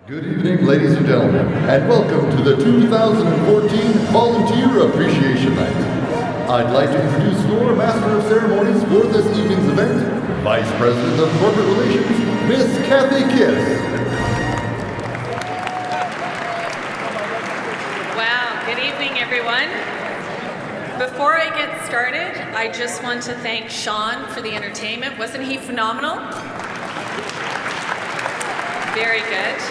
Good evening, ladies and gentlemen, and welcome to the 2014 Volunteer Appreciation Night. I'd like to introduce your Master of Ceremonies for this evening's event, Vice President of Corporate Relations, Miss Kathy Kiss. Wow, good evening, everyone. Before I get started, I just want to thank Sean for the entertainment. Wasn't he phenomenal? Very good.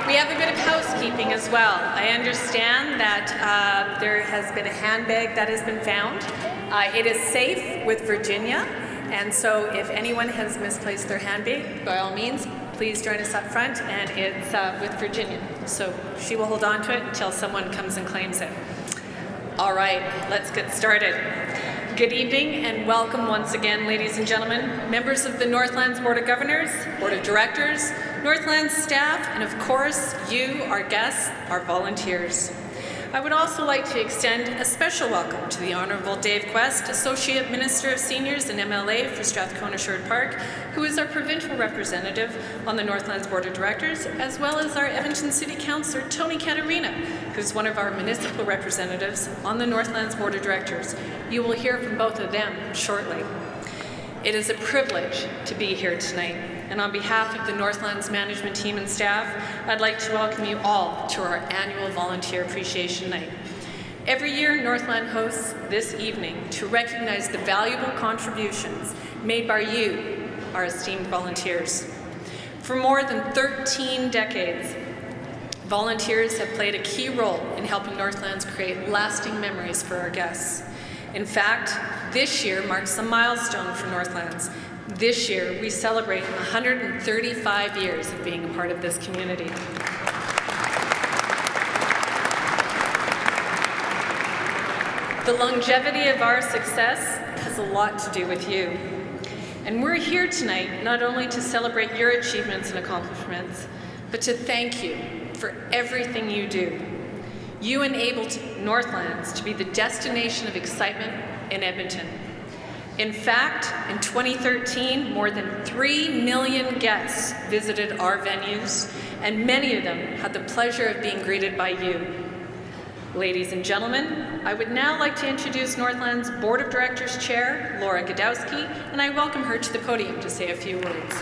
We have a bit of housekeeping as well. I understand that there has been a handbag that has been found. It is safe with Virginia, and so if anyone has misplaced their handbag, by all means, please join us up front, and it's with Virginia. So she will hold on to it until someone comes and claims it. All right, let's get started. Good evening and welcome once again, ladies and gentlemen, members of the Northlands Board of Governors, Board of Directors, Northlands staff, and of course, you, our guests, our volunteers. I would also like to extend a special welcome to the Honourable Dave Quest, Associate Minister of Seniors and MLA for Strathcona Sherwood Park, who is our provincial representative on the Northlands Board of Directors, as well as our Edmonton City Councillor, Tony Caterina, who's one of our municipal representatives on the Northlands Board of Directors. You will hear from both of them shortly. It is a privilege to be here tonight, and on behalf of the Northlands management team and staff, I'd like to welcome you all to our annual Volunteer Appreciation Night. Every year, Northland hosts this evening to recognize the valuable contributions made by you, our esteemed volunteers. For more than 13 decades, volunteers have played a key role in helping Northlands create lasting memories for our guests. In fact, this year marks a milestone for Northlands. This year, we celebrate 135 years of being a part of this community. The longevity of our success has a lot to do with you. And we're here tonight not only to celebrate your achievements and accomplishments, but to thank you for everything you do. You enabled Northlands to be the destination of excitement in Edmonton. In fact, in 2013, more than 3 million guests visited our venues, and many of them had the pleasure of being greeted by you. Ladies and gentlemen, I would now like to introduce Northlands Board of Directors Chair, Laura Godowski, and I welcome her to the podium to say a few words.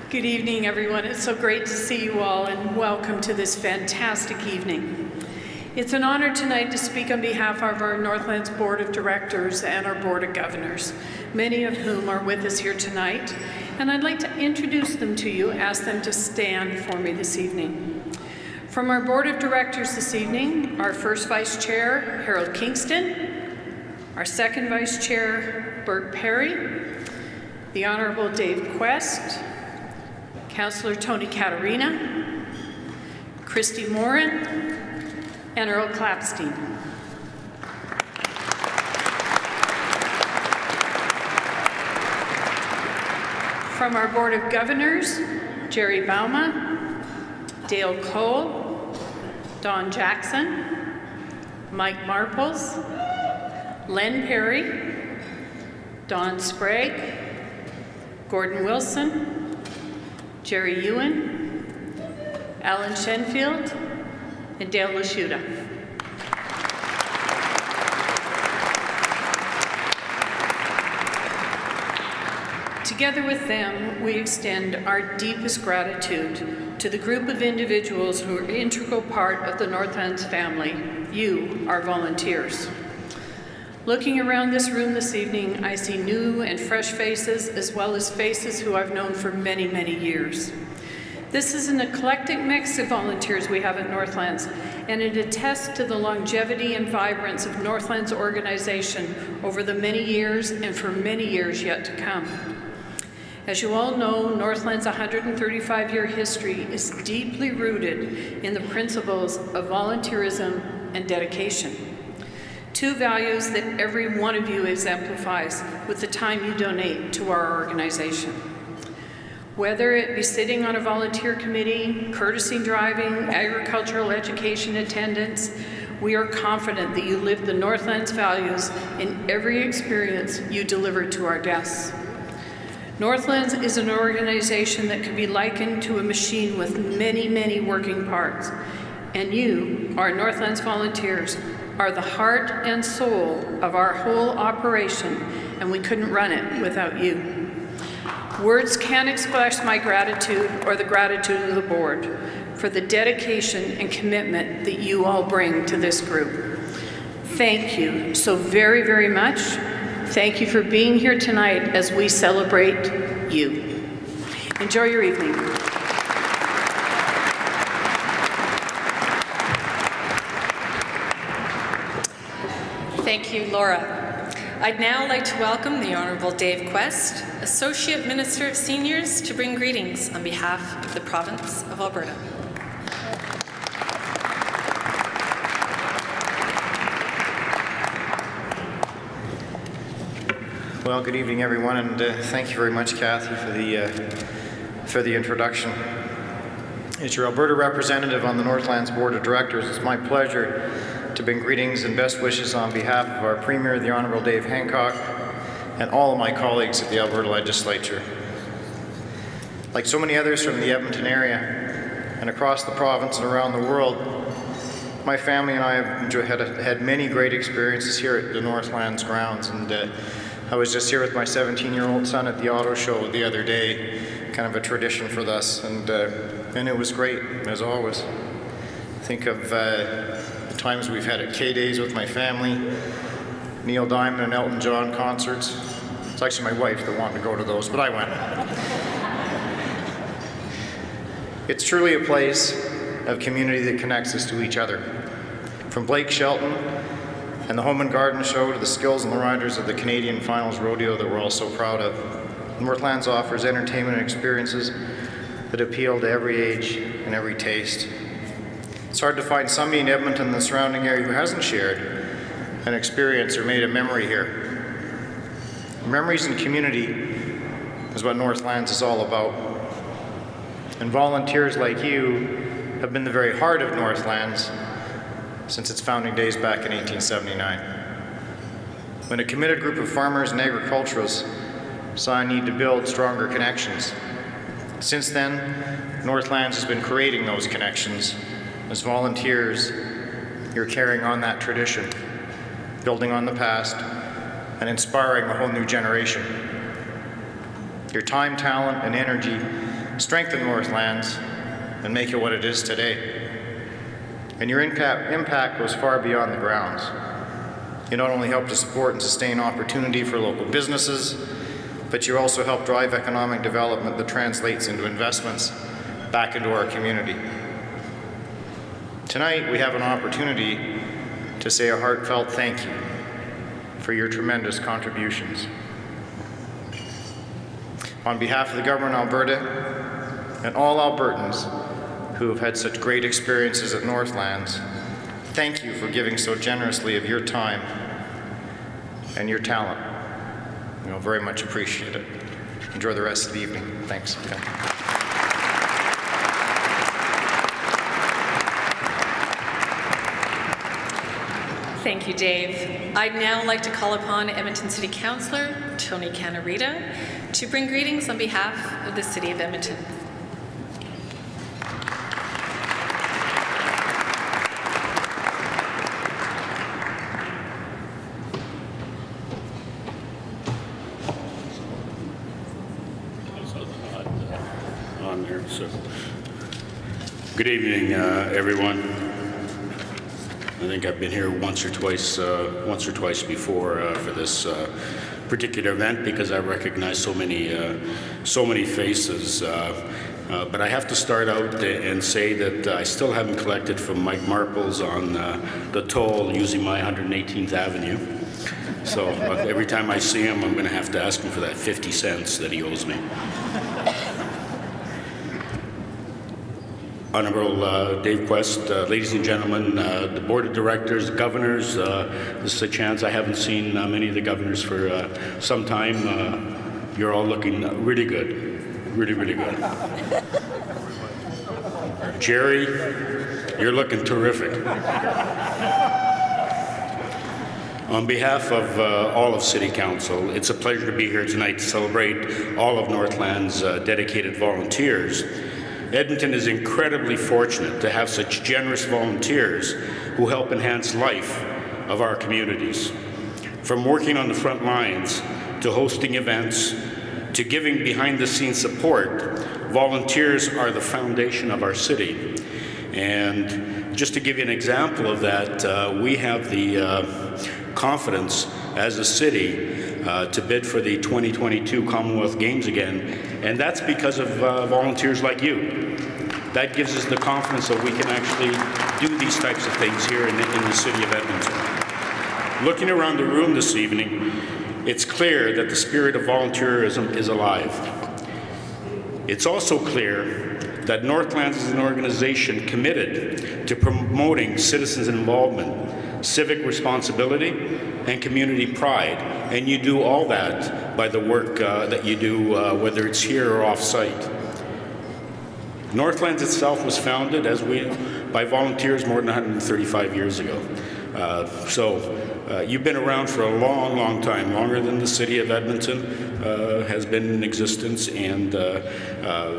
Good evening, everyone. It's so great to see you all, and welcome to this fantastic evening. It's an honor tonight to speak on behalf of our Northlands Board of Directors and our Board of Governors, many of whom are with us here tonight, and I'd like to introduce them to you, ask them to stand for me this evening. From our Board of Directors this evening, our first Vice Chair, Harold Kingston, our second Vice Chair, Bert Perry, the Honourable Dave Quest, Councillor Tony Caterina, Christy Morin, and Earl Clapstein. From our Board of Governors, Jerry Bauma, Dale Cole, Don Jackson, Mike Marples, Len Perry, Don Sprague, Gordon Wilson, Jerry Ewan, Alan Shenfield, and Dale Lashuta. Together with them, we extend our deepest gratitude to the group of individuals who are an integral part of the Northlands family, you, our volunteers. Looking around this room this evening, I see new and fresh faces, as well as faces who I've known for many, many years. This is an eclectic mix of volunteers we have at Northlands, and it attests to the longevity and vibrance of Northlands organization over the many years and for many years yet to come. As you all know, Northland's 135-year history is deeply rooted in the principles of volunteerism and dedication. Two values that every one of you exemplifies with the time you donate to our organization. Whether it be sitting on a volunteer committee, courtesy driving, agricultural education attendance, we are confident that you live the Northlands values in every experience you deliver to our guests. Northlands is an organization that can be likened to a machine with many, many working parts. And you, our Northlands volunteers, are the heart and soul of our whole operation, and we couldn't run it without you. Words can't express my gratitude or the gratitude of the board for the dedication and commitment that you all bring to this group. Thank you so very, very much. Thank you for being here tonight as we celebrate you. Enjoy your evening. Thank you, Laura. I'd now like to welcome the Honourable Dave Quest, Associate Minister of Seniors, to bring greetings on behalf of the Province of Alberta. Well, good evening, everyone, and thank you very much, Kathy, for the introduction. As your Alberta representative on the Northlands Board of Directors, it's my pleasure to bring greetings and best wishes on behalf of our Premier, the Honourable Dave Hancock, and all of my colleagues at the Alberta Legislature. Like so many others from the Edmonton area and across the province and around the world, my family and I have had many great experiences here at the Northlands grounds, and I was just here with my 17-year-old son at the auto show the other day, kind of a tradition for us, and it was great, as always. Think of the times we've had at K-Days with my family, Neil Diamond and Elton John concerts. It's actually my wife that wanted to go to those, but I went. It's truly a place of community that connects us to each other. From Blake Shelton and the Home and Garden Show to the skills and the riders of the Canadian Finals Rodeo that we're all so proud of, Northlands offers entertainment and experiences that appeal to every age and every taste. It's hard to find somebody in Edmonton and the surrounding area who hasn't shared an experience or made a memory here. Memories and community is what Northlands is all about. And volunteers like you have been the very heart of Northlands since its founding days back in 1879. When a committed group of farmers and agriculturalists saw a need to build stronger connections. Since then, Northlands has been creating those connections. As volunteers, you're carrying on that tradition, building on the past, and inspiring a whole new generation. Your time, talent, and energy strengthen Northlands and make it what it is today. And your impact goes far beyond the grounds. You not only help to support and sustain opportunity for local businesses, but you also help drive economic development that translates into investments back into our community. Tonight, we have an opportunity to say a heartfelt thank you for your tremendous contributions. On behalf of the Government of Alberta and all Albertans who have had such great experiences at Northlands, thank you for giving so generously of your time and your talent. We'll very much appreciate it. Enjoy the rest of the evening. Thanks. Okay. Thank you, Dave. I'd now like to call upon Edmonton City Councillor Tony Canarita to bring greetings on behalf of the City of Edmonton. On there, so good evening, everyone. I think I've been here once or twice before for this particular event because I recognize so many faces. But I have to start out and say that I still haven't collected from Mike Marples on the toll using my 118th Avenue. So every time I see him, I'm going to have to ask him for that 50 cents that he owes me. Honourable Dave Quest, ladies and gentlemen, the Board of Directors, governors, this is a chance. I haven't seen many of the governors for some time. You're all looking really good. Really, really good. Jerry, you're looking terrific. On behalf of all of City Council, it's a pleasure to be here tonight to celebrate all of Northland's dedicated volunteers. Edmonton is incredibly fortunate to have such generous volunteers who help enhance life of our communities. From working on the front lines, to hosting events, to giving behind-the-scenes support, volunteers are the foundation of our city. And just to give you an example of that, we have the confidence as a city to bid for the 2022 Commonwealth Games again, and that's because of volunteers like you. That gives us the confidence that we can actually do these types of things here in the city of Edmonton. Looking around the room this evening, it's clear that the spirit of volunteerism is alive. It's also clear that Northlands is an organization committed to promoting citizens' involvement, civic responsibility, and community pride. And you do all that by the work that you do, whether it's here or off-site. Northlands itself was founded by volunteers more than 135 years ago. You've been around for a long, long time, longer than the city of Edmonton has been in existence, and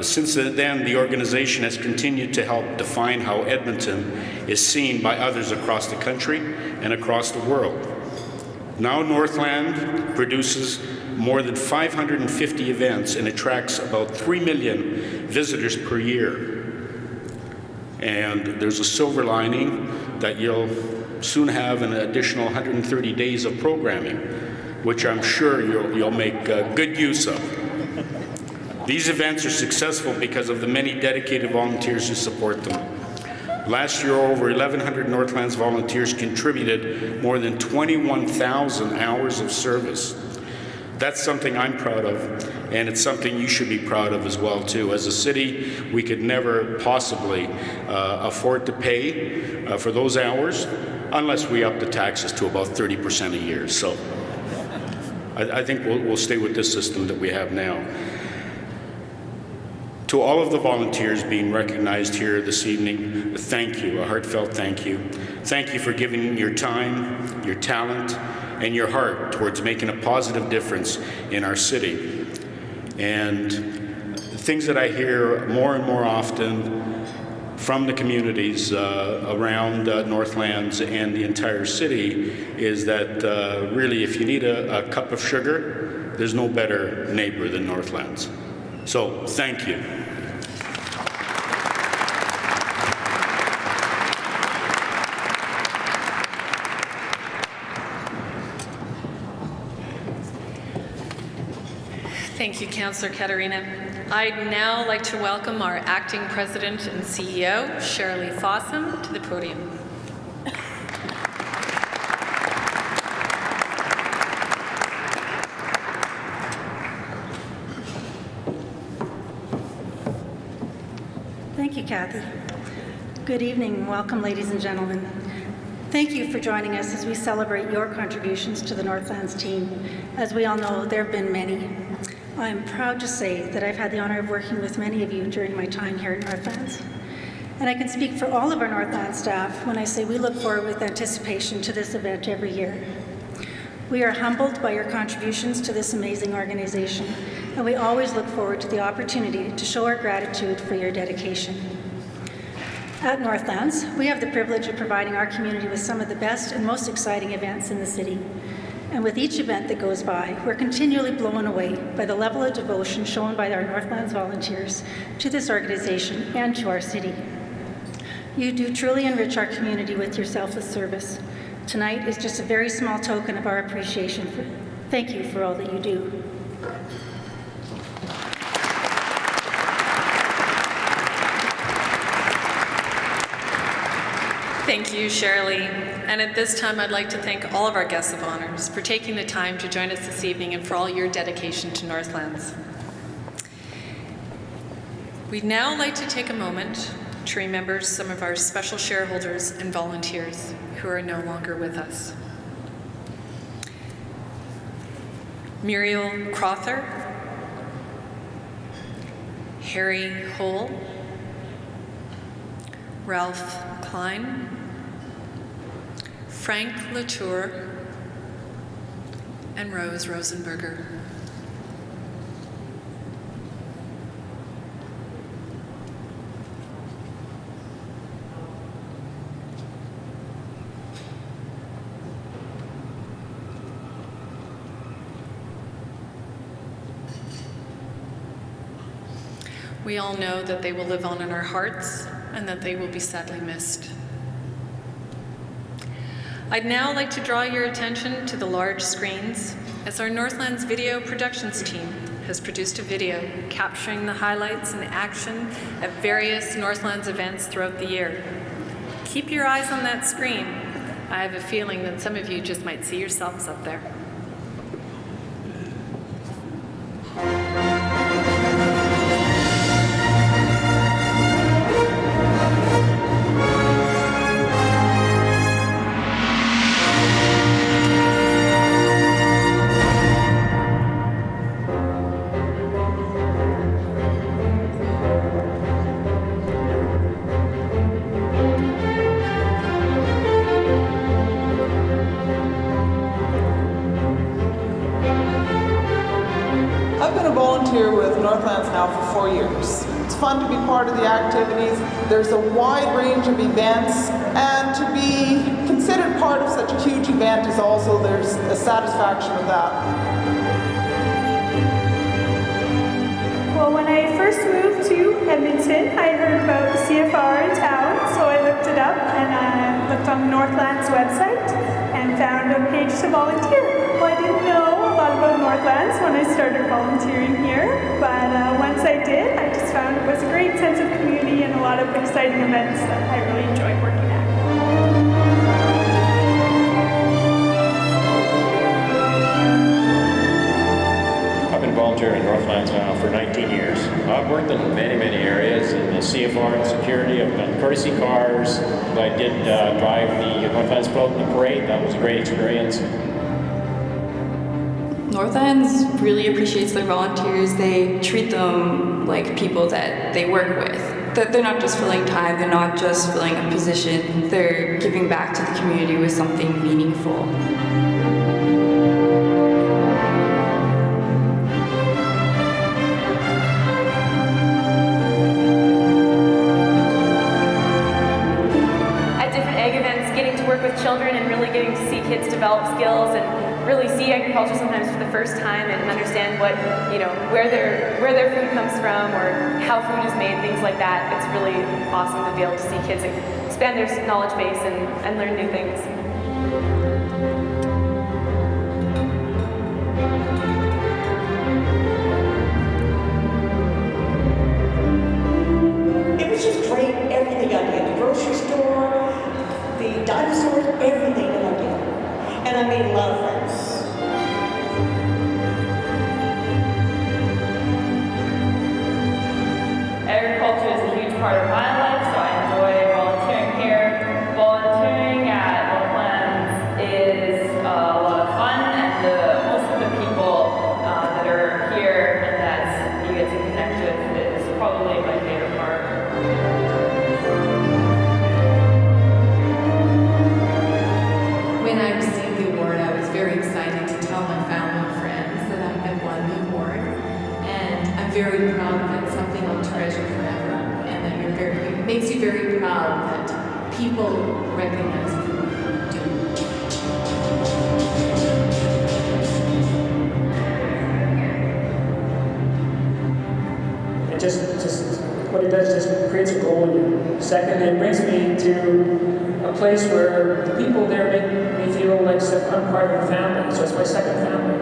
since then the organization has continued to help define how Edmonton is seen by others across the country and across the world. Now Northland produces more than 550 events and attracts about 3 million visitors per year. And there's a silver lining that you'll soon have an additional 130 days of programming, which I'm sure you'll make good use of. These events are successful because of the many dedicated volunteers who support them. Last year, over 1,100 Northlands volunteers contributed more than 21,000 hours of service. That's something I'm proud of, and it's something you should be proud of as well, too. As a city, we could never possibly afford to pay for those hours unless we up the taxes to about 30% a year. So I think we'll stay with this system that we have now. To all of the volunteers being recognized here this evening, thank you, a heartfelt thank you. Thank you for giving your time, your talent, and your heart towards making a positive difference in our city. And things that I hear more and more often from the communities around Northlands and the entire city is that really if you need a cup of sugar, there's no better neighbor than Northlands. So thank you. Thank you, Councillor Katarina. I'd now like to welcome our Acting President and CEO, Shirley Fossum, to the podium. Thank you, Kathy. Good evening and welcome, ladies and gentlemen. Thank you for joining us as we celebrate your contributions to the Northlands team. As we all know, there have been many. I'm proud to say that I've had the honor of working with many of you during my time here at Northlands. And I can speak for all of our Northlands staff when I say we look forward with anticipation to this event every year. We are humbled by your contributions to this amazing organization, and we always look forward to the opportunity to show our gratitude for your dedication. At Northlands, we have the privilege of providing our community with some of the best and most exciting events in the city. And with each event that goes by, we're continually blown away by the level of devotion shown by our Northlands volunteers to this organization and to our city. You do truly enrich our community with your selfless service. Tonight is just a very small token of our appreciation. Thank you for all that you do. Thank you, Shirley. And at this time, I'd like to thank all of our guests of honors for taking the time to join us this evening and for all your dedication to Northlands. We'd now like to take a moment to remember some of our special shareholders and volunteers who are no longer with us. Muriel Crother, Harry Hole, Ralph Klein, Frank Latour, and Rose Rosenberger. We all know that they will live on in our hearts and that they will be sadly missed. I'd now like to draw your attention to the large screens as our Northlands Video Productions team has produced a video capturing the highlights and action at various Northlands events throughout the year. Keep your eyes on that screen. I have a feeling that some of you just might see yourselves up there. With Northlands now for 4 years. It's fun to be part of the activities. There's a wide range of events, and to be considered part of such a huge event is also, there's a satisfaction of that. Well, when I first moved to Edmonton, I heard about the CFR in town, so I looked it up and I looked on Northlands website and found a page to volunteer. Well, I didn't know a lot about Northlands when I started volunteering here, but once I did, I just found it was a great sense of community and a lot of exciting events that I really enjoyed working at. I've been volunteering in Northlands now for 19 years. I've worked in many, many areas in the CFR and security. I've done courtesy cars. I did drive the Northlands Float in the parade. That was a great experience. Northlands really appreciates their volunteers. They treat them like people that they work with. That they're not just filling time, they're not just filling a position, they're giving back to the community with something meaningful. At different egg events, getting to work with children and really getting to see kids develop skills and really see agriculture sometimes for the first time and understand what, where their food comes from or how food is made, things like that. It's really awesome to be able to see kids expand their knowledge base and learn new things. It was just great, everything I did. The grocery store, the dinosaurs, everything that I did. And I made a lot of friends. Agriculture is a huge part of my life, so I enjoy volunteering here. Volunteering at Northlands is a lot of fun, and most of the people that are here and that you get to connect with is probably my favorite part. When I received the award, I was very excited to tell my family and friends that I had won the award. And I'm very proud of it, something I'll treasure forever. And that it makes you very proud that people recognize what you do. It just what it does just creates a goal in you. Second, it brings me to a place where the people there make me feel like I'm part of a family. So it's my second family.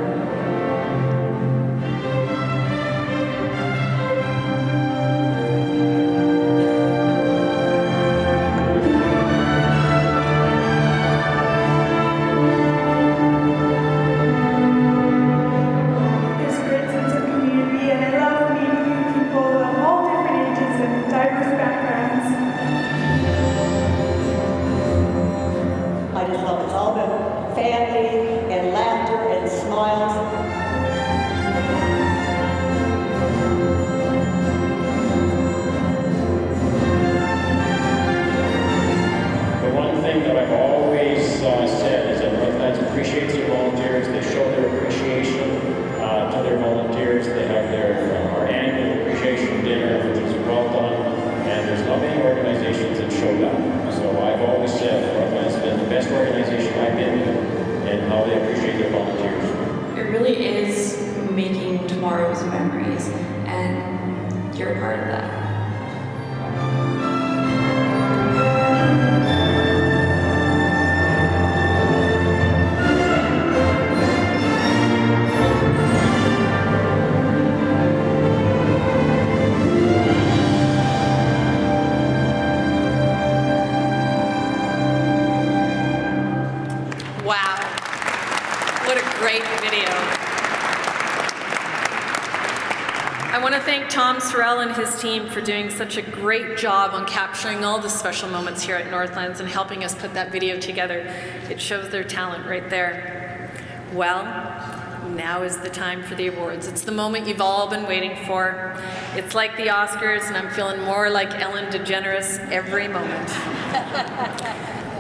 There's a great sense of community, and I love meeting new people of all different ages and diverse backgrounds. I just love it. It's all about family and laughter and smiles organizations that showed up. So I've always said Northland's been the best organization I've been in, and how they appreciate their volunteers. It really is making tomorrow's memories, and you're a part of that. Wow. What a great video. I want to thank Tom Sorrell and his team for doing such a great job on capturing all the special moments here at Northlands and helping us put that video together. It shows their talent right there. Well, now is the time for the awards. It's the moment you've all been waiting for. It's like the Oscars, and I'm feeling more like Ellen DeGeneres every moment.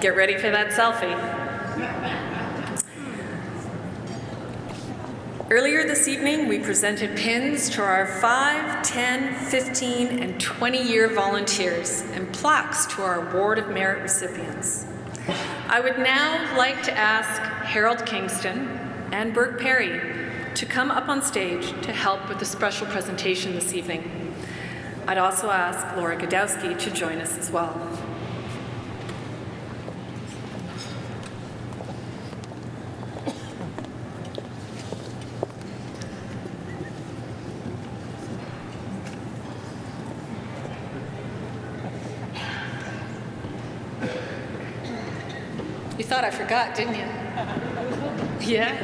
Get ready for that selfie. Earlier this evening, we presented pins to our 5, 10, 15, and 20-year volunteers and plaques to our Award of Merit recipients. I would now like to ask Harold Kingston and Burke Perry to come up on stage to help with the special presentation this evening. I'd also ask Laura Godowski to join us as well. You thought I forgot, didn't you? Yeah?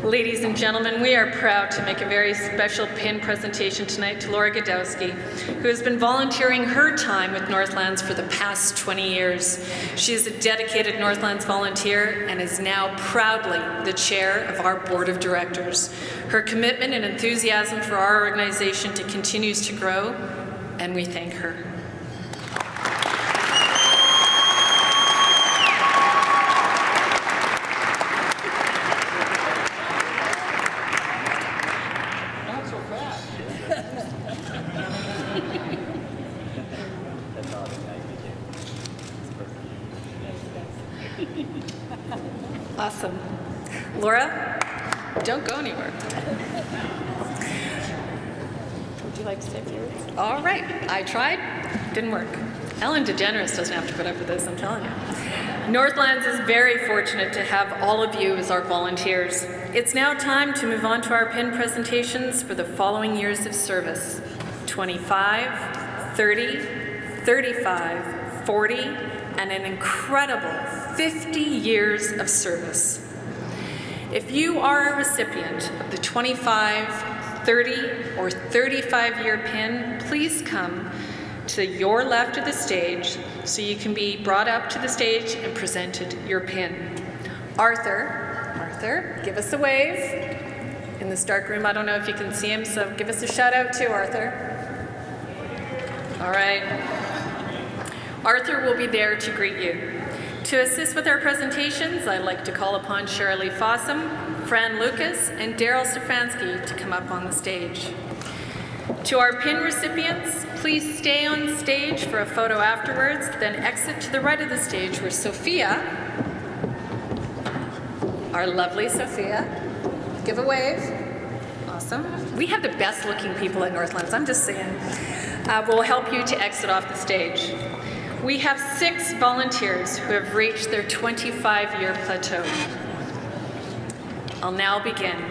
Ladies and gentlemen, we are proud to make a very special pin presentation tonight to Laura Godowski, who has been volunteering her time with Northlands for the past 20 years. She is a dedicated Northlands volunteer and is now proudly the chair of our board of directors. Her commitment and enthusiasm for our organization continues to grow, and we thank her. Awesome. Laura, don't go anywhere. Would you like to say a few words? All right. I tried. Didn't work. Ellen DeGeneres doesn't have to put up with this, I'm telling you. Northlands is very fortunate to have all of you as our volunteers. It's now time to move on to our pin presentations for the following years of service: 25, 30, 35, 40, and an incredible 50 years of service. If you are a recipient of the 25, 30, or 35-year pin, please come to your left of the stage so you can be brought up to the stage and presented your pin. Arthur, give us a wave. In this dark room, I don't know if you can see him, so give us a shout out too, Arthur. All right. Arthur will be there to greet you. To assist with our presentations, I'd like to call upon Shirley Fossum, Fran Lucas, and Daryl Stefanski to come up on the stage. To our pin recipients, please stay on stage for a photo afterwards, then exit to the right of the stage where Sophia, our lovely Sophia, give a wave. Awesome. We have the best looking people at Northlands, I'm just saying. Will help you to exit off the stage. We have 6 volunteers who have reached their 25-year plateau. I'll now begin.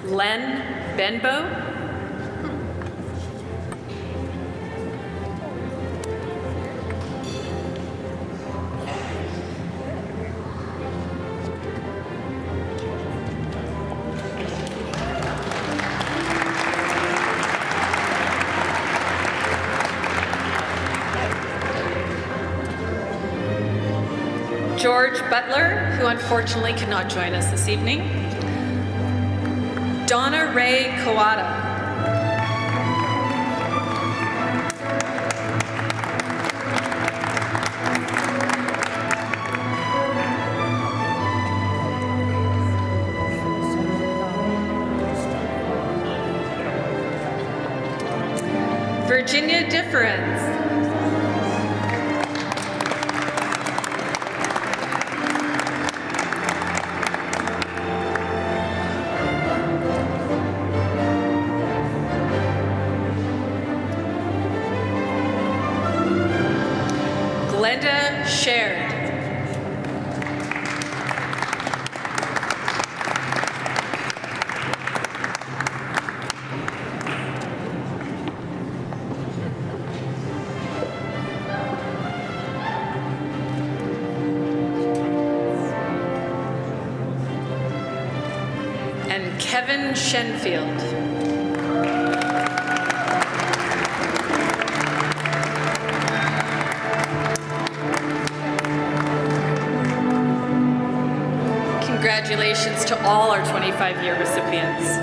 Len Benbow, George Butler, who unfortunately cannot join us this evening. Donna Ray Kawada. Virginia Difference. Glenda Shared. And Kevin Shenfield. Congratulations to all our 25-year recipients.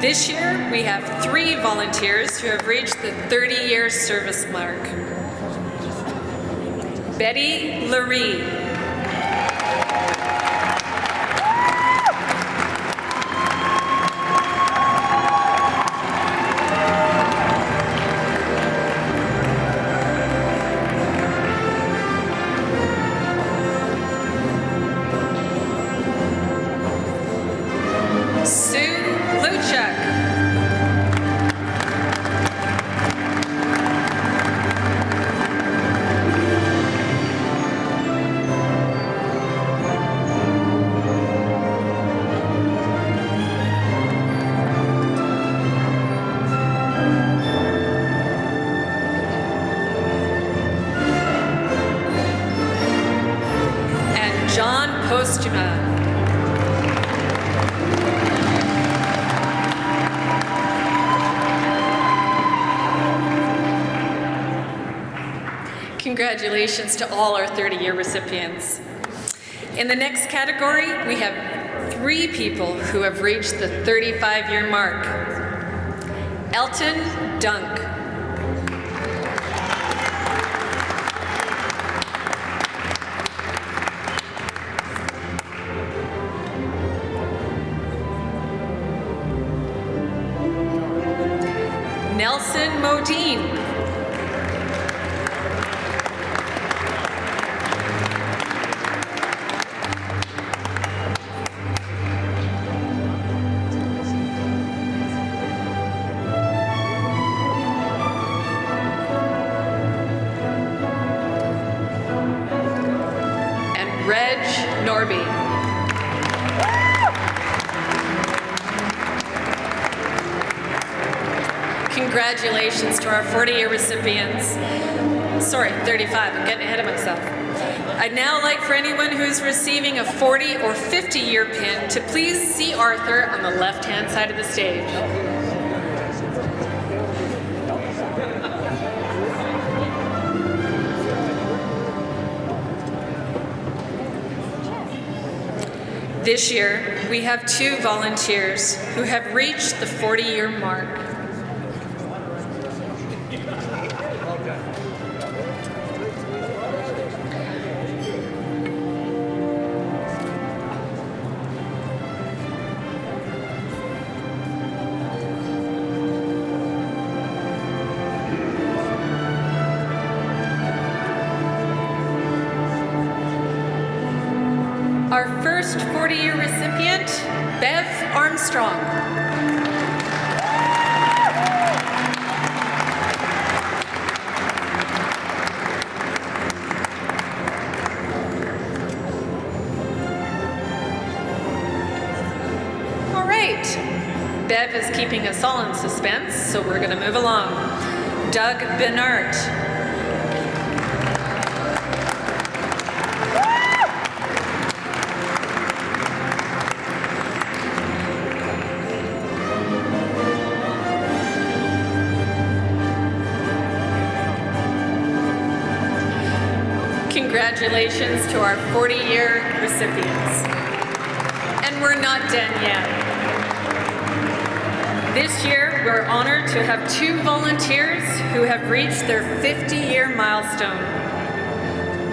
This year, we have 3 volunteers who have reached the 30-year service mark. Betty Laree. John Postuma. Congratulations to all our 30-year recipients. In the next category, we have 3 people who have reached the 35-year mark. Elton Dunk. Nelson Modine. And Reg Norby. Congratulations to our 40-year recipients. Sorry, 35, I'm getting ahead of myself. I'd now like for anyone who's receiving a 40 or 50-year pin to please see Arthur on the left-hand side of the stage. This year, we have 2 volunteers who have reached the 40-year mark. Our first 40-year recipient, Bev Armstrong. All right, Bev is keeping us all in suspense, so we're going to move along. Doug Benart. Congratulations to our 40-year recipients. And we're not done yet. This year, we're honored to have 2 volunteers who have reached their 50-year milestone.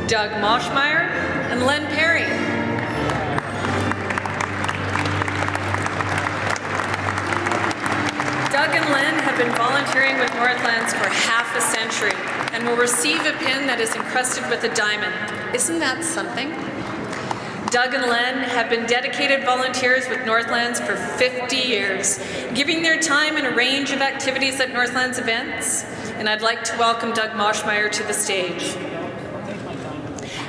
Doug Moschmeyer and Len Perry. Doug and Len have been been volunteering with Northlands for half a century and will receive a pin that is encrusted with a diamond. Isn't that something? Doug and Len have been dedicated volunteers with Northlands for 50 years, giving their time in a range of activities at Northlands events, and I'd like to welcome Doug Moschmeyer to the stage.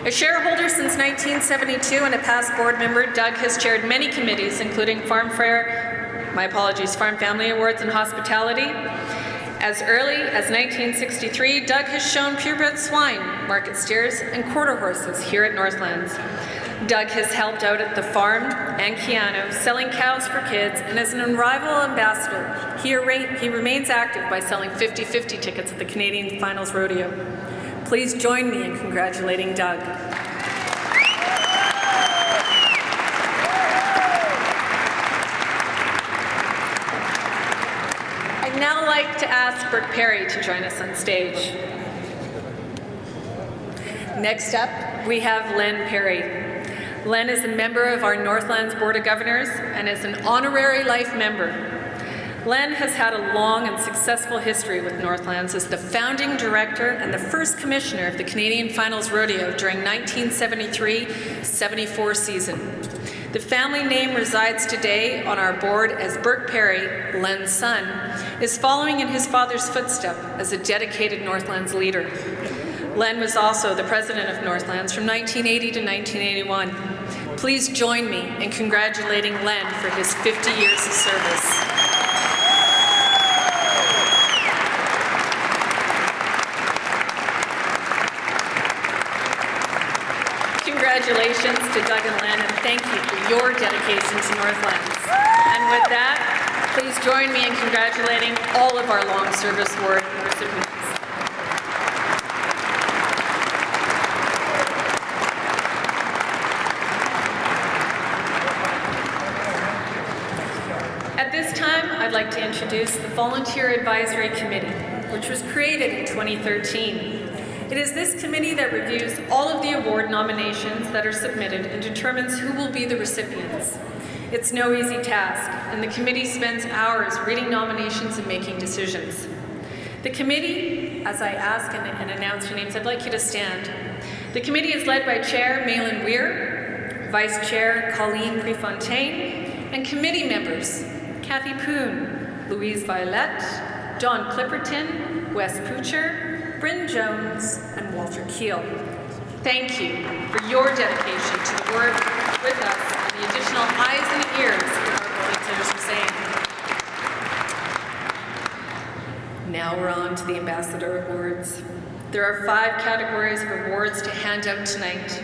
A shareholder since 1972 and a past board member, Doug has chaired many committees, including Farm Family Awards and Hospitality. As early as 1963, Doug has shown purebred swine, market steers, and quarter horses here at Northlands. Doug has helped out at the farm and Keanu, selling cows for kids, and as an unrivaled ambassador, he remains active by selling 50-50 tickets at the Canadian Finals Rodeo. Please join me in congratulating Doug. I'd now like to ask Brooke Perry to join us on stage. Next up, we have Len Perry. Len is a member of our Northlands Board of Governors and is an honorary life member. Len has had a long and successful history with Northlands as the founding director and the first commissioner of the Canadian Finals Rodeo during 1973-74 season. The family name resides today on our board as Burke Perry, Len's son, is following in his father's footsteps as a dedicated Northlands leader. Len was also the president of Northlands from 1980 to 1981. Please join me in congratulating Len for his 50 years of service. Congratulations to Doug and Len, and thank you for your dedication to Northlands. And with that, please join me in congratulating all of our Long Service Award recipients. At this time, I'd like to introduce the Volunteer Advisory Committee, which was created in 2013. It is this committee that reviews all of the award nominations that are submitted and determines who will be the recipients. It's no easy task, and the committee spends hours reading nominations and making decisions. The committee, as I ask and announce your names, I'd like you to stand. The committee is led by Chair Malin Weir, Vice Chair Colleen Prefontaine, and committee members Kathy Poon, Louise Violette, John Clipperton, Wes Poocher, Bryn Jones, and Walter Keel. Thank you for your dedication to the work with us and the additional eyes and ears that our volunteers are saying. Now we're on to the Ambassador Awards. There are 5 categories of awards to hand out tonight.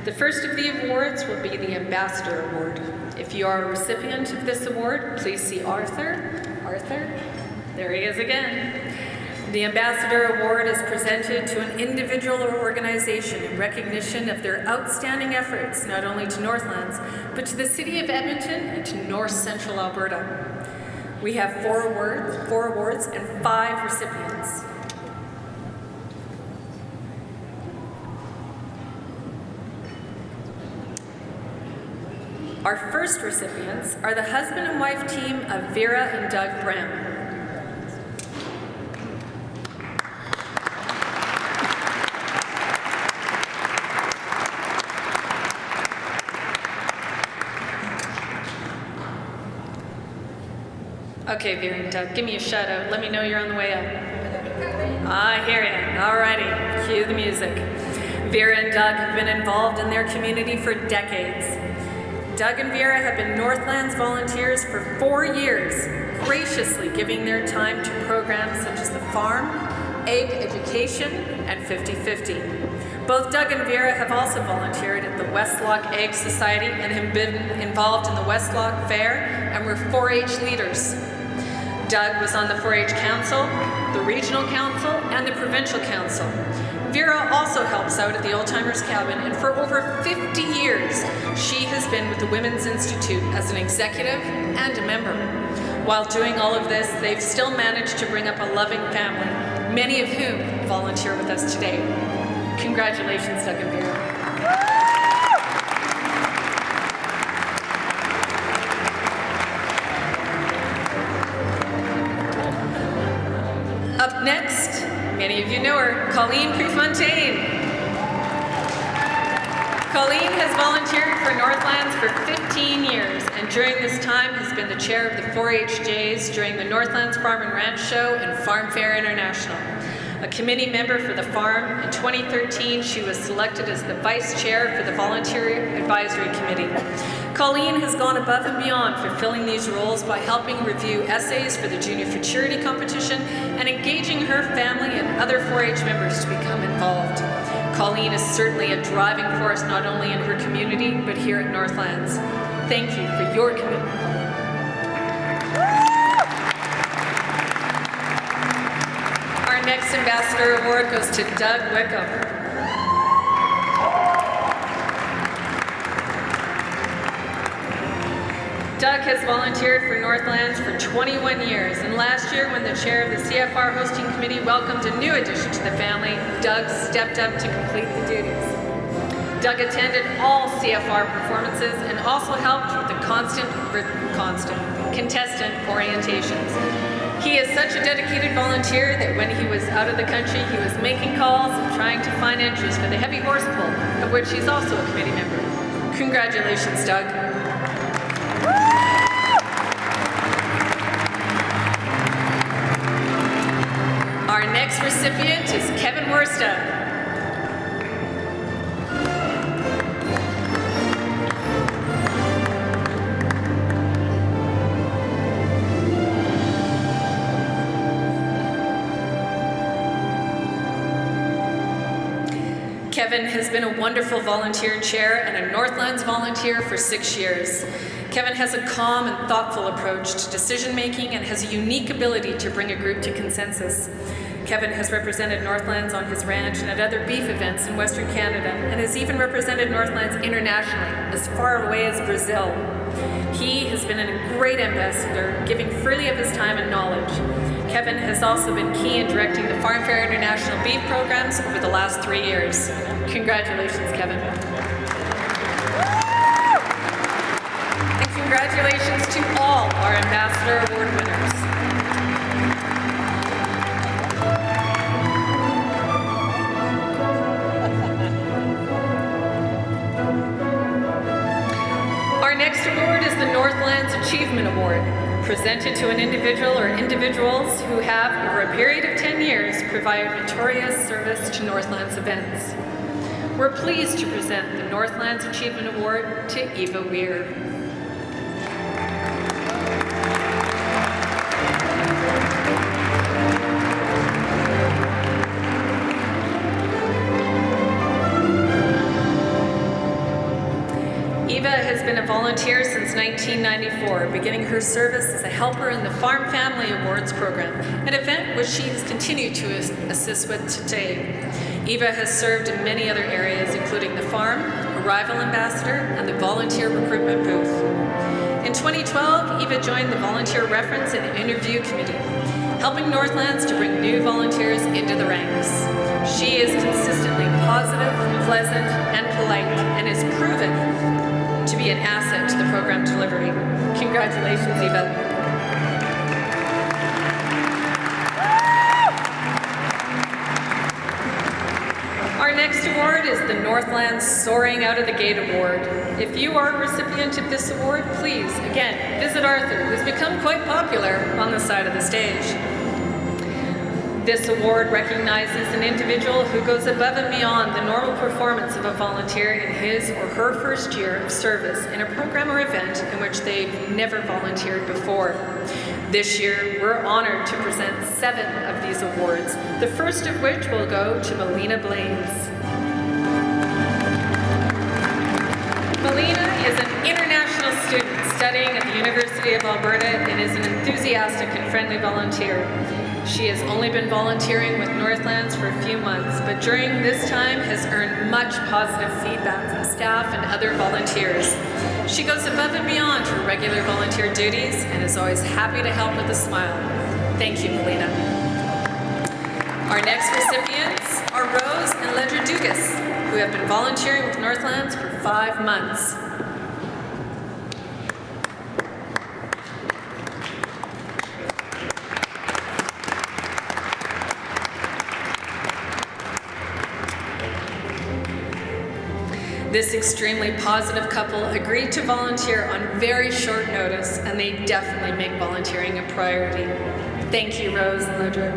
The first of the awards will be the Ambassador Award. If you are a recipient of this award, please see Arthur. Arthur? There he is again. The Ambassador Award is presented to an individual or organization in recognition of their outstanding efforts, not only to Northlands, but to the City of Edmonton and to North Central Alberta. We have 4 awards and 5 recipients. Our first recipients are the husband and wife team of Vera and Doug Brown. Okay, Vera and Doug, give me a shout out. Let me know you're on the way up. I hear you. Alrighty, cue the music. Vera and Doug have been involved in their community for decades. Doug and Vera have been Northlands volunteers for 4 years, graciously giving their time to programs such as the farm, egg education, and 50-50. Both Doug and Vera have also volunteered at the Westlock Egg Society and have been involved in the Westlock Fair and were 4-H leaders. Doug was on the 4-H Council, the Regional Council, and the Provincial Council. Vera also helps out at the Old-Timers Cabin, and for over 50 years, she has been with the Women's Institute as an executive and a member. While doing all of this, they've still managed to bring up a loving family, many of whom volunteer with us today. Congratulations, Doug and Vera. Up next, many of you know her, Colleen Prefontaine. Colleen has volunteered for Northlands for 15 years, and during this time has been the chair of the 4-HJs during the Northlands Farm and Ranch Show and Farm Fair International. A committee member for the farm, in 2013 she was selected as the vice chair for the Volunteer Advisory Committee. Colleen has gone above and beyond fulfilling these roles by helping review essays for the Junior Futurity Competition and engaging her family and other 4-H members to become involved. Colleen is certainly a driving force not only in her community, but here at Northlands. Thank you for your commitment. Our next Ambassador Award goes to Doug Wickham. Doug has volunteered for Northlands for 21 years, and last year when the chair of the CFR hosting committee welcomed a new addition to the family, Doug stepped up to complete the duties. Doug attended all CFR performances and also helped with the contestant orientations. He is such a dedicated volunteer that when he was out of the country, he was making calls and trying to find entries for the heavy horse pull, of which he's also a committee member. Congratulations, Doug. Our next recipient is Kevin Worsta. Kevin has been a wonderful volunteer chair and a Northlands volunteer for 6 years. Kevin has a calm and thoughtful approach to decision-making and has a unique ability to bring a group to consensus. Kevin has represented Northlands on his ranch and at other beef events in Western Canada, and has even represented Northlands internationally, as far away as Brazil. He has been a great ambassador, giving freely of his time and knowledge. Kevin has also been key in directing the Farm Fair International beef programs over the last 3 years. Congratulations, Kevin. And congratulations to all our Ambassador Award winners. Our next award is the Northlands Achievement Award, presented to an individual or individuals who have, over a period of 10 years, provided meritorious service to Northlands events. We're pleased to present the Northlands Achievement Award to Eva Weir. Eva has been a volunteer since 1994, beginning her service as a helper in the Farm Family Awards program, an event which she has continued to assist with today. Eva has served in many other areas, including the farm, Arrival Ambassador, and the Volunteer Recruitment Booth. In 2012, Eva joined the Volunteer Reference and Interview Committee, helping Northlands to bring new volunteers into the ranks. She is consistently positive, pleasant, and polite, and is proven to be an asset to the program delivery. Congratulations, Eva. Our next award is the Northlands Soaring Out of the Gate Award. If you are a recipient of this award, please, again, visit Arthur, who's become quite popular on the side of the stage. This award recognizes an individual who goes above and beyond the normal performance of a volunteer in his or her first year of service in a program or event in which they've never volunteered before. This year, we're honored to present 7 of these awards, the first of which will go to Melina Blaines. Melina is an international student studying at the University of Alberta and is an enthusiastic and friendly volunteer. She has only been volunteering with Northlands for a few months, but during this time has earned much positive feedback from staff and other volunteers. She goes above and beyond her regular volunteer duties and is always happy to help with a smile. Thank you, Melina. Our next recipients are Rose and Ledra Dugas, who have been volunteering with Northlands for 5 months. This extremely positive couple agreed to volunteer on very short notice, and they definitely make volunteering a priority. Thank you, Rose and Ludwig.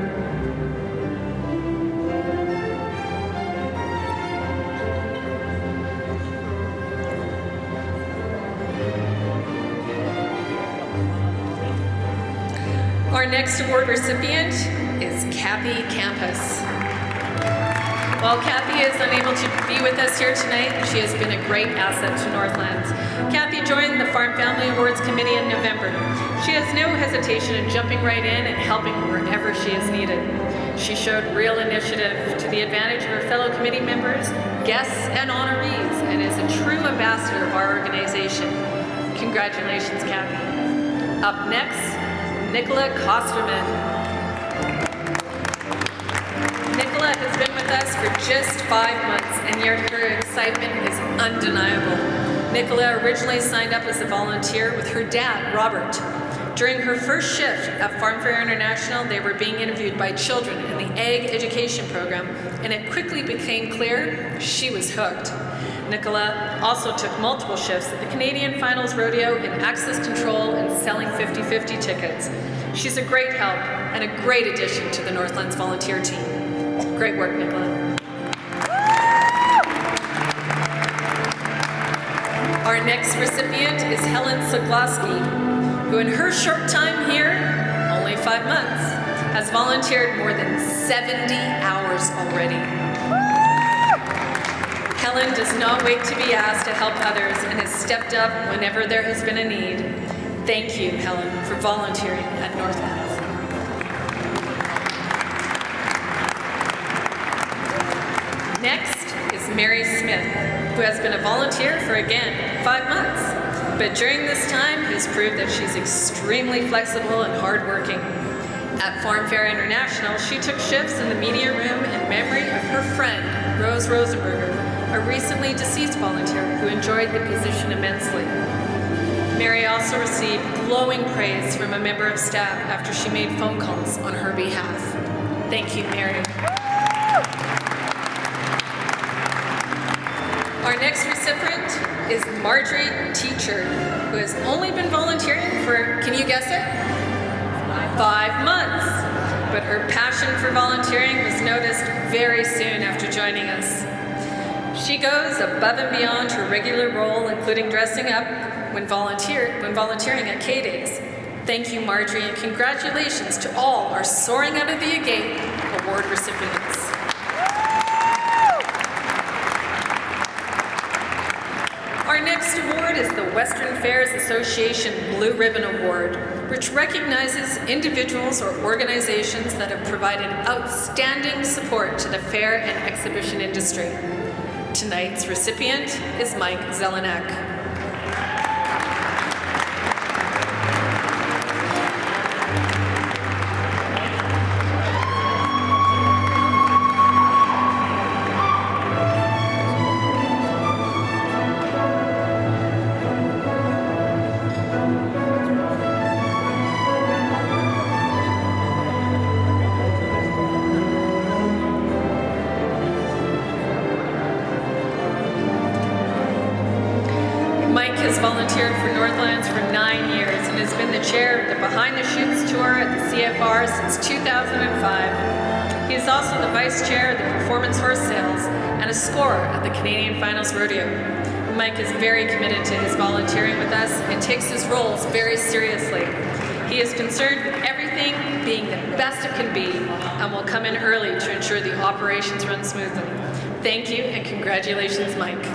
Our next award recipient is Kathy Campus. While Kathy is unable to be with us here tonight, she has been a great asset to Northlands. Kathy joined the Farm Family Awards Committee in November. She has no hesitation in jumping right in and helping wherever she is needed. She showed real initiative to the advantage of her fellow committee members, guests, and honorees, and is a true ambassador of our organization. Congratulations, Kathy. Up next, Nicola Kosterman. Nicola has been with us for just 5 months, and yet her excitement is undeniable. Nicola originally signed up as a volunteer with her dad, Robert. During her first shift at Farm Fair International, they were being interviewed by children in the Ag Education Program, and it quickly became clear she was hooked. Nicola also took multiple shifts at the Canadian Finals Rodeo in access control and selling 50-50 tickets. She's a great help and a great addition to the Northlands volunteer team. Great work, Nicola. Our next recipient is Helen Sogloski, who in her short time here, only 5 months, has volunteered more than 70 hours already. Helen does not wait to be asked to help others and has stepped up whenever there has been a need. Thank you, Helen, for volunteering at Northlands. Next is Mary Smith, who has been a volunteer for, again, 5 months. But during this time has proved that she's extremely flexible and hardworking. At Farm Fair International, she took shifts in the media room in memory of her friend, Rose Rosenberger, a recently deceased volunteer who enjoyed the position immensely. Mary also received glowing praise from a member of staff after she made phone calls on her behalf. Thank you, Mary. Our next recipient is Marjorie Teacher, who has only been volunteering for, can you guess it? 5 months. But her passion for volunteering was noticed very soon after joining us. She goes above and beyond her regular role, including dressing up when volunteering at K-Days. Thank you, Marjorie, and congratulations to all our Soaring Out of the Agate award recipients. Our next award is the Western Fairs Association Blue Ribbon Award, which recognizes individuals or organizations that have provided outstanding support to the fair and exhibition industry. Tonight's recipient is Mike Zelenak. Volunteered for Northlands for 9 years and has been the chair of the Behind the Chutes tour at the CFR since 2005. He is also the vice chair of the Performance Horse Sales and a scorer at the Canadian Finals Rodeo. Mike is very committed to his volunteering with us and takes his roles very seriously. He is concerned with everything being the best it can be and will come in early to ensure the operations run smoothly. Thank you and congratulations, Mike.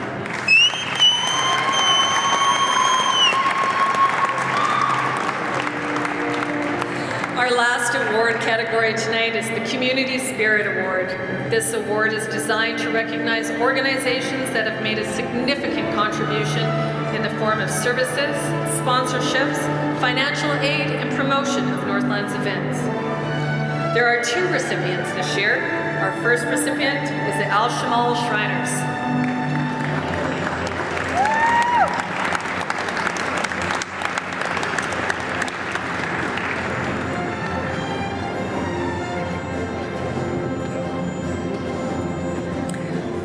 Our last award category tonight is the Community Spirit Award. This award is designed to recognize organizations that have made a significant contribution in the form of services, sponsorships, financial aid, and promotion of Northlands events. There are 2 recipients this year. Our first recipient is the Al Shamal Shriners.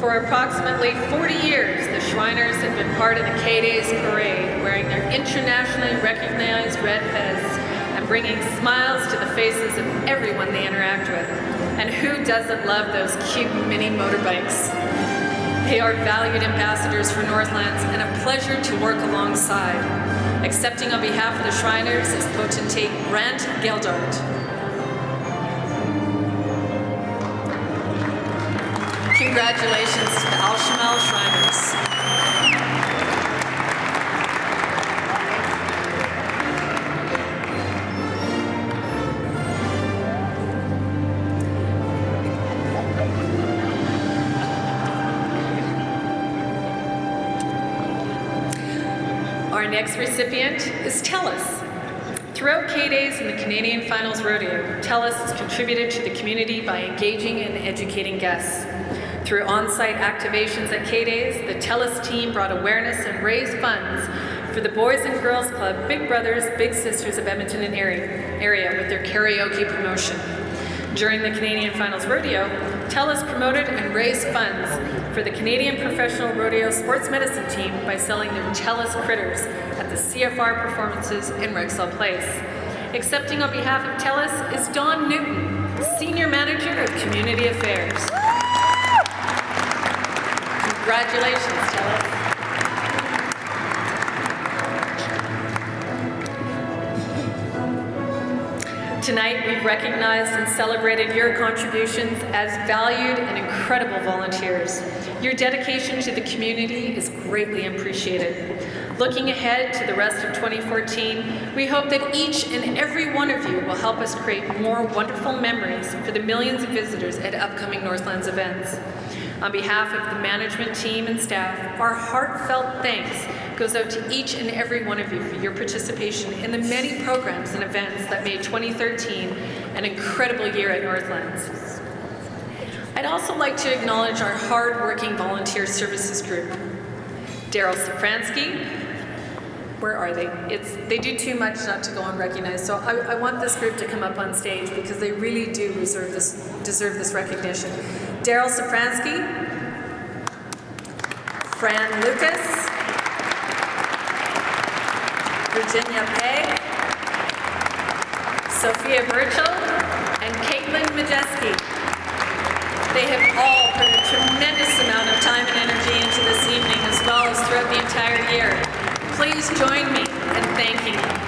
For approximately 40 years, the Shriners have been part of the K-Days parade, wearing their internationally recognized red fez and bringing smiles to the faces of everyone they interact with. And who doesn't love those cute mini motorbikes? They are valued ambassadors for Northlands and a pleasure to work alongside. Accepting on behalf of the Shriners is Potentate Grant Geldart. Congratulations to the Al-Shamal Shriners. Our next recipient is TELUS. Throughout K-Days and the Canadian Finals Rodeo, TELUS has contributed to the community by engaging and educating guests. Through on-site activations at K-Days, the TELUS team brought awareness and raised funds for the Boys and Girls Club Big Brothers Big Sisters of Edmonton and area with their karaoke promotion. During the Canadian Finals Rodeo, TELUS promoted and raised funds for the Canadian Professional Rodeo Sports Medicine Team by selling their TELUS critters at the CFR performances in Rexall Place. Accepting on behalf of TELUS is Dawn Newton, Senior Manager of Community Affairs. Congratulations, TELUS. Tonight, we've recognized and celebrated your contributions as valued and incredible volunteers. Your dedication to the community is greatly appreciated. Looking ahead to the rest of 2014, we hope that each and every one of you will help us create more wonderful memories for the millions of visitors at upcoming Northlands events. On behalf of the management team and staff, our heartfelt thanks goes out to each and every one of you for your participation in the many programs and events that made 2013 an incredible year at Northlands. I'd also like to acknowledge our hard-working volunteer services group. Daryl Safransky, where are they? They do too much not to go unrecognized, so I want this group to come up on stage because they really do deserve this recognition. Daryl Safransky, Fran Lucas, Virginia Pegg, Sophia Burchell, and Caitlin Majeski. They have all put a tremendous amount of time and energy into this evening as well as throughout the entire year. Please join me in thanking them.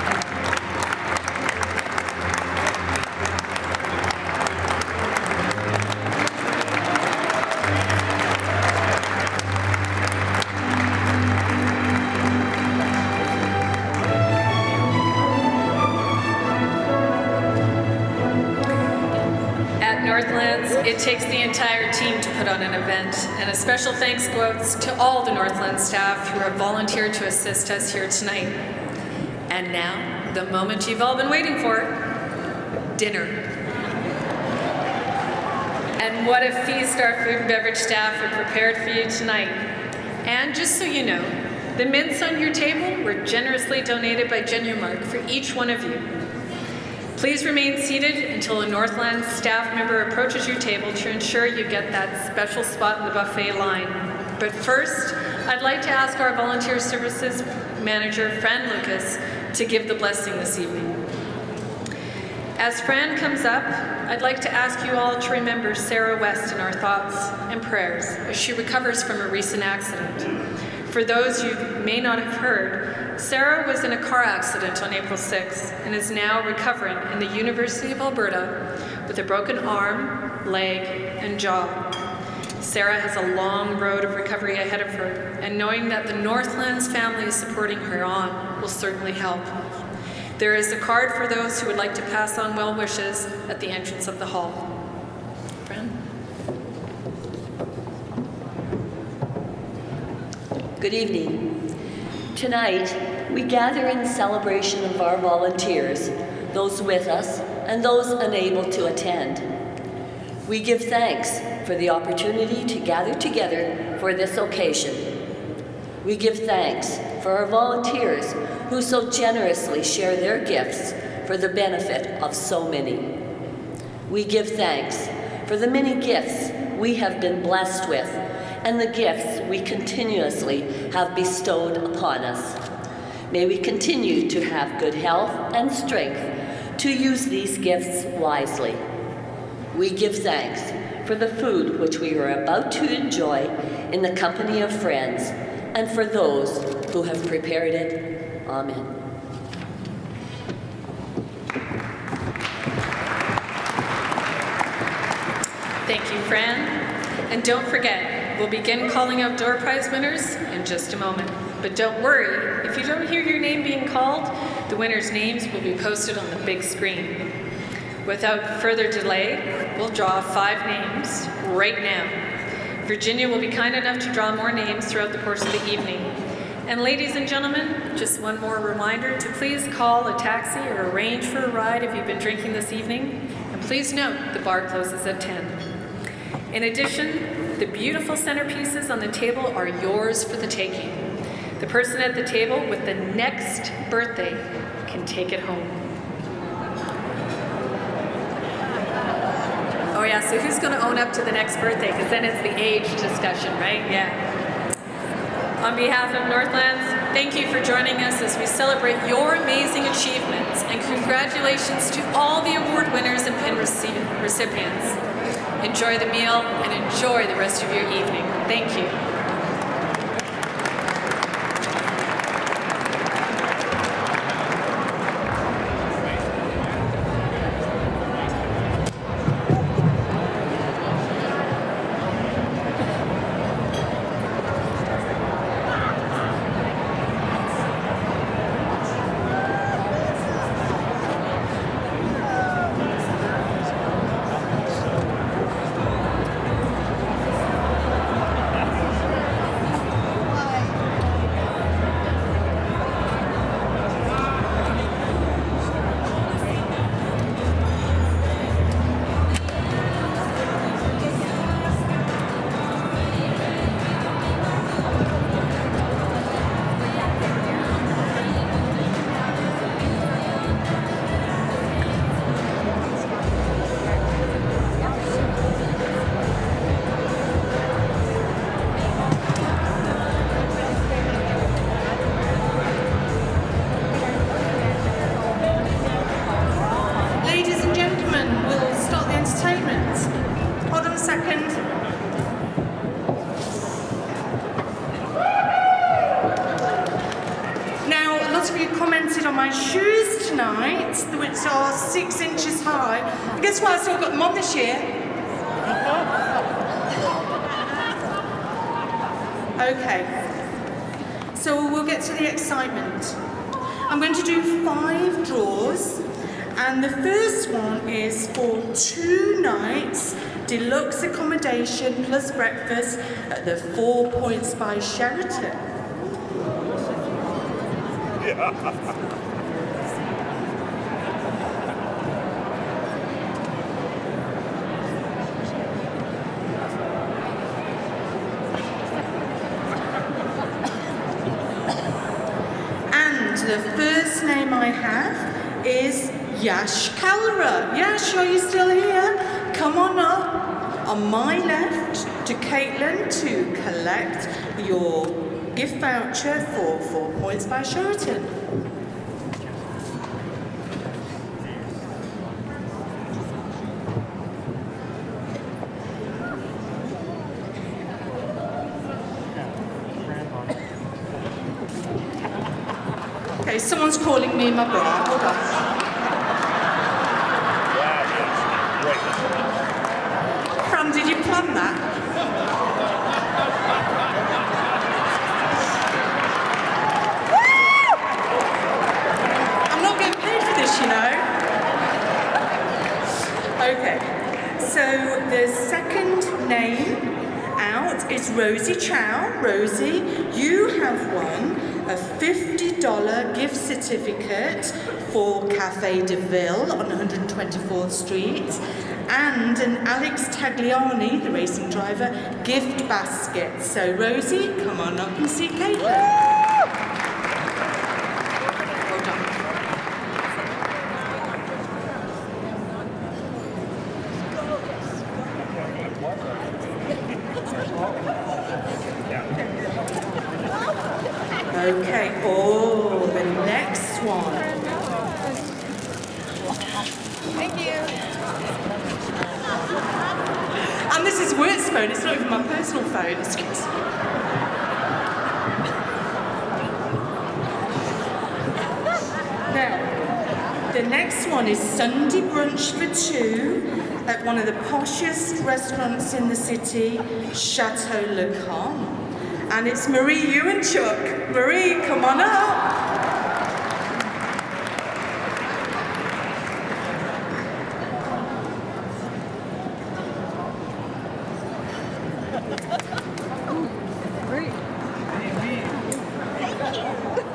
It takes the entire team to put on an event, and a special thanks goes to all the Northlands staff who have volunteered to assist us here tonight. And now, the moment you've all been waiting for, dinner. And what a feast our food and beverage staff have prepared for you tonight. And just so you know, the mints on your table were generously donated by Genumark for each one of you. Please remain seated until a Northlands staff member approaches your table to ensure you get that special spot in the buffet line. But first, I'd like to ask our Volunteer Services Manager, Fran Lucas, to give the blessing this evening. As Fran comes up, I'd like to ask you all to remember Sarah West in our thoughts and prayers as she recovers from a recent accident. For those you may not have heard, Sarah was in a car accident on April 6th and is now recovering in the University of Alberta with a broken arm, leg, and jaw. Sarah has a long road of recovery ahead of her, and knowing that the Northlands family is supporting her on will certainly help. There is a card for those who would like to pass on well wishes at the entrance of the hall. Fran? Good evening. Tonight, we gather in celebration of our volunteers, those with us and those unable to attend. We give thanks for the opportunity to gather together for this occasion. We give thanks for our volunteers who so generously share their gifts for the benefit of so many. We give thanks for the many gifts we have been blessed with and the gifts we continuously have bestowed upon us. May we continue to have good health and strength to use these gifts wisely. We give thanks for the food which we are about to enjoy in the company of friends, and for those who have prepared it. Amen. Thank you, Fran. And don't forget, we'll begin calling out door prize winners in just a moment. But don't worry, if you don't hear your name being called, the winners' names will be posted on the big screen. Without further delay, we'll draw 5 names right now. Virginia will be kind enough to draw more names throughout the course of the evening. And ladies and gentlemen, just one more reminder to please call a taxi or arrange for a ride if you've been drinking this evening. And please note, the bar closes at 10. In addition, the beautiful centerpieces on the table are yours for the taking. The person at the table with the next birthday can take it home. Oh yeah, so who's going to own up to the next birthday? Because then it's the age discussion, right? Yeah. On behalf of Northlands, thank you for joining us as we celebrate your amazing achievements, and congratulations to all the award winners and pin recipients. Enjoy the meal and enjoy the rest of your evening. Thank you. My shoes tonight, which are 6 inches high. And guess what? I still got them on this year. Okay, so we'll get to the excitement. I'm going to do 5 draws, and the first one is for 2 nights deluxe accommodation plus breakfast at the 4 Points by Sheraton. The first name I have is Yash Kalra. Yash, are you still here? Come on up on my left to Caitlin to collect your gift voucher for 4 Points by Sheraton. Okay, someone's calling me my bra. Hold on. Fran, did you plan that? Woo! I'm not getting paid for this, you know. Okay, so the second name out is Rosie Chow. Rosie, you have won a $50 gift certificate for Cafe de Ville on 124th Street and an Alex Tagliani, the racing driver, gift basket. So Rosie, come on up and see Caitlin. Okay, oh, the next one. Thank you. And this is Wirt's phone, it's not even my personal phone. Excuse me. Now, the next one is Sunday brunch for two at one of the poshest restaurants in the city, Chateau Le Con. And it's Marie Ewanchuk. Marie, come on up.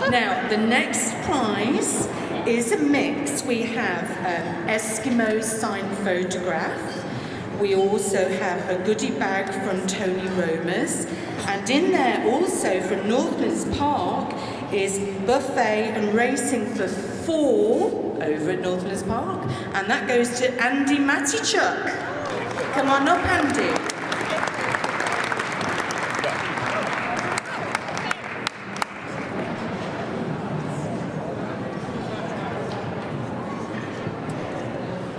Now, the next prize is a mix. We have Eskimo signed photograph. We also have a goodie bag from Tony Romer's. And in there also from Northlands Park is buffet and racing for 4 over at Northlands Park. And that goes to Andy Matichuk. Come on up, Andy.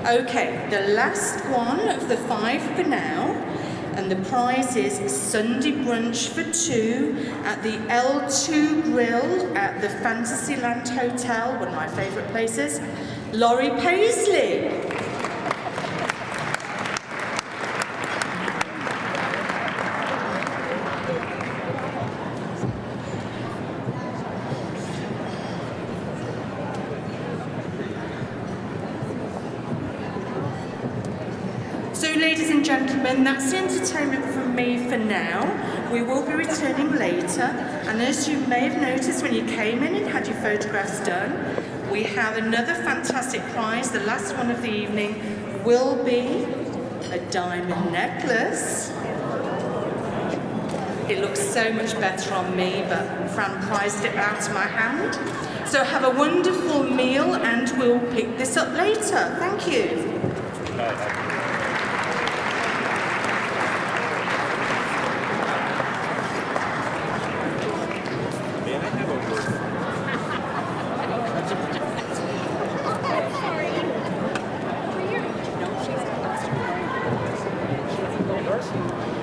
Okay, the last one of the 5 for now, and the prize is Sunday brunch for 2 at the L2 Grill at the Fantasyland Hotel, one of my favourite places. Laurie Paisley. So, ladies and gentlemen, that's the entertainment from me for now. We will be returning later, and as you may have noticed when you came in and had your photographs done, we have another fantastic prize. The last one of the evening will be a diamond necklace. It looks so much better on me, but Fran prized it out of my hand. So have a wonderful meal, and we'll pick this up later. Thank you. Sorry.